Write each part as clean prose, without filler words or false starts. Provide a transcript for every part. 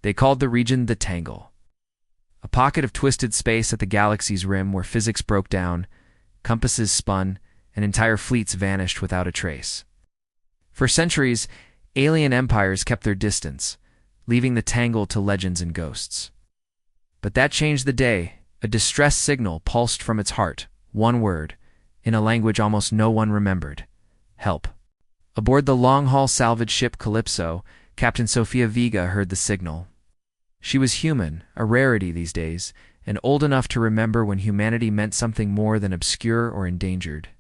They called the region the Tangle, a pocket of twisted space at the galaxy's rim where physics broke down, compasses spun, and entire fleets vanished without a trace. For centuries, alien empires kept their distance, leaving the Tangle to legends and ghosts. But that changed the day. A distress signal pulsed from its heart, one word, in a language almost no one remembered: help. Aboard the long-haul salvage ship Calypso, Captain Sofia Vega heard the signal. She was human, a rarity these days, and old enough to remember when humanity meant something more than obscure or endangered.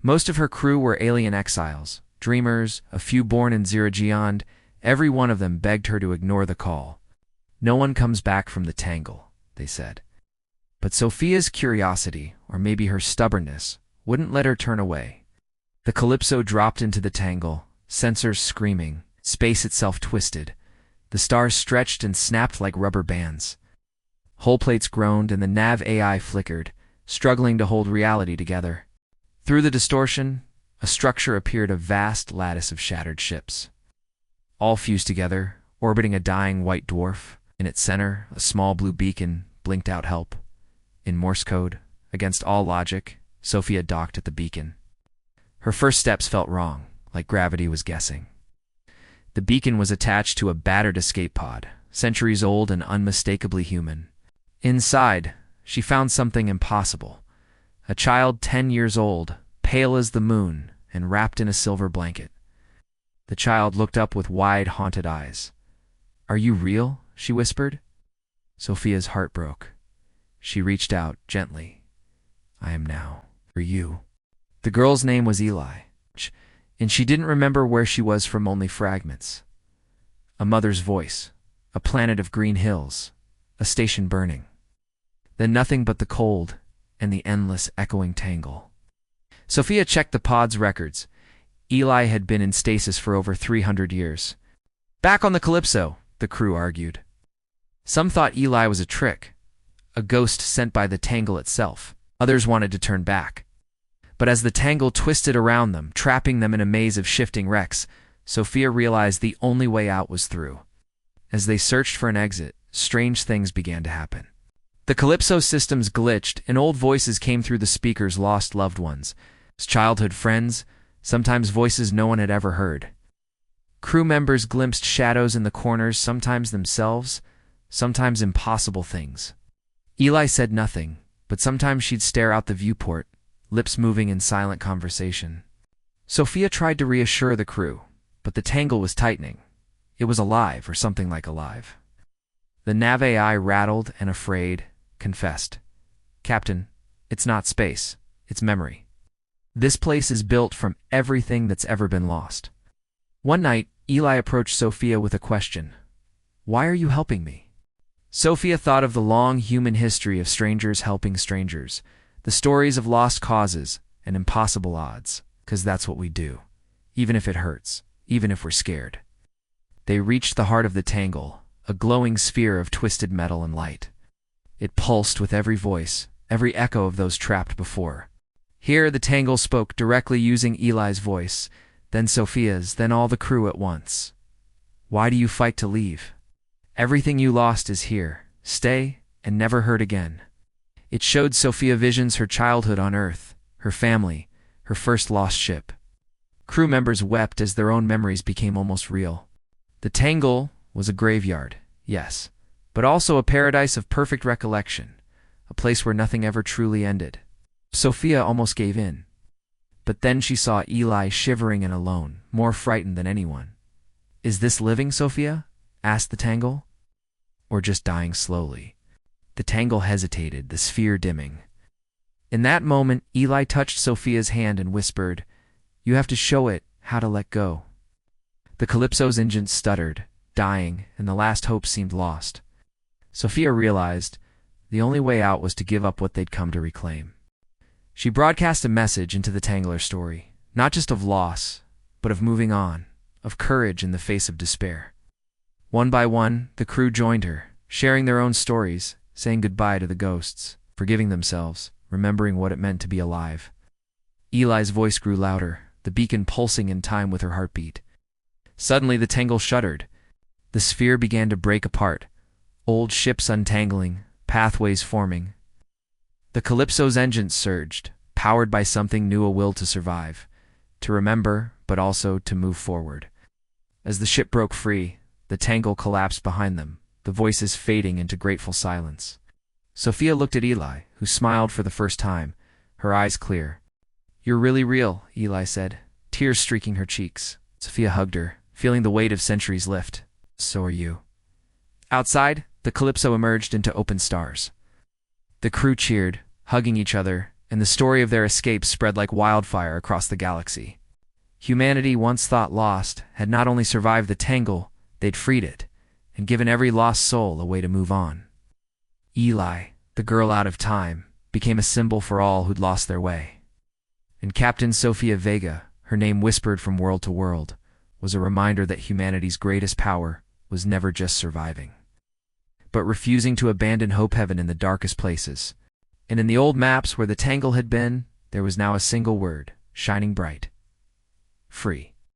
Most of her crew were alien exiles, dreamers, a few born in Zero-Geond. Every one of them begged her to ignore the call. "No one comes back from the Tangle," they said. But Sofia's curiosity, or maybe her stubbornness, wouldn't let her turn away. The Calypso dropped into the Tangle, sensors screaming, space itself twisted. The stars stretched and snapped like rubber bands. Hull plates groaned and the nav AI flickered, struggling to hold reality together. Through the distortion, a structure appeared, a vast lattice of shattered ships. All fused together, orbiting a dying white dwarf. In its center, a small blue beacon blinked out help. In Morse code, against all logic, Sofia docked at the beacon. Her first steps felt wrong, like gravity was guessing. The beacon was attached to a battered escape pod, centuries old and unmistakably human. Inside, she found something impossible. A child 10 years old, pale as the moon, and wrapped in a silver blanket. The child looked up with wide, haunted eyes. "Are you real?" she whispered. Sofia's heart broke. She reached out gently. "I am now, for you." The girl's name was Eli, and she didn't remember where she was from, only fragments. A mother's voice, a planet of green hills, a station burning. Then nothing but the cold and the endless echoing Tangle. Sofia checked the pod's records. Eli had been in stasis for over 300 years. "Back on the Calypso," the crew argued. Some thought Eli was a trick, a ghost sent by the Tangle itself. Others wanted to turn back. But as the Tangle twisted around them, trapping them in a maze of shifting wrecks, Sofia realized the only way out was through. As they searched for an exit, strange things began to happen. The Calypso systems glitched, and old voices came through the speakers, lost loved ones, childhood friends, sometimes voices no one had ever heard. Crew members glimpsed shadows in the corners, sometimes themselves, sometimes impossible things. Eli said nothing, but sometimes she'd stare out the viewport, lips moving in silent conversation. Sofia tried to reassure the crew, but the Tangle was tightening. It was alive, or something like alive. The nav AI, rattled and afraid, confessed, "Captain, it's not space, it's memory. This place is built from everything that's ever been lost." One night, Eli approached Sofia with a question. "Why are you helping me?" Sofia thought of the long human history of strangers helping strangers, the stories of lost causes and impossible odds, because that's what we do, even if it hurts, even if we're scared. They reached the heart of the Tangle, a glowing sphere of twisted metal and light. It pulsed with every voice, every echo of those trapped before. Here the Tangle spoke directly, using Eli's voice, then Sofia's, then all the crew at once. "Why do you fight to leave? Everything you lost is here. Stay and never hurt again." It showed Sofia visions, her childhood on Earth, her family, her first lost ship. Crew members wept as their own memories became almost real. The Tangle was a graveyard, yes, but also a paradise of perfect recollection, a place where nothing ever truly ended. Sofia almost gave in. But then she saw Eli shivering and alone, more frightened than anyone. "Is this living, Sofia?" asked the Tangle. "Or just dying slowly?" The Tangle hesitated, the sphere dimming. In that moment, Eli touched Sofia's hand and whispered, "You have to show it how to let go." The Calypso's engine stuttered, dying, and the last hope seemed lost. Sofia realized the only way out was to give up what they'd come to reclaim. She broadcast a message into the Tangler's story, not just of loss, but of moving on, of courage in the face of despair. One by one, the crew joined her, sharing their own stories, saying goodbye to the ghosts, forgiving themselves, remembering what it meant to be alive. Eli's voice grew louder, the beacon pulsing in time with her heartbeat. Suddenly the Tangle shuddered. The sphere began to break apart, old ships untangling, pathways forming. The Calypso's engines surged, powered by something new, a will to survive, to remember, but also to move forward. As the ship broke free, the Tangle collapsed behind them, the voices fading into grateful silence. Sofia looked at Eli, who smiled for the first time, her eyes clear. "You're really real," Eli said, tears streaking her cheeks. Sofia hugged her, feeling the weight of centuries lift. "So are you." Outside, the Calypso emerged into open stars. The crew cheered, hugging each other, and the story of their escape spread like wildfire across the galaxy. Humanity, once thought lost, had not only survived the Tangle, they'd freed it, and given every lost soul a way to move on. Eli, the girl out of time, became a symbol for all who'd lost their way. And Captain Sofia Vega, her name whispered from world to world, was a reminder that humanity's greatest power was never just surviving, but refusing to abandon hope. Heaven in the darkest places. And in the old maps where the Tangle had been, there was now a single word, shining bright: free.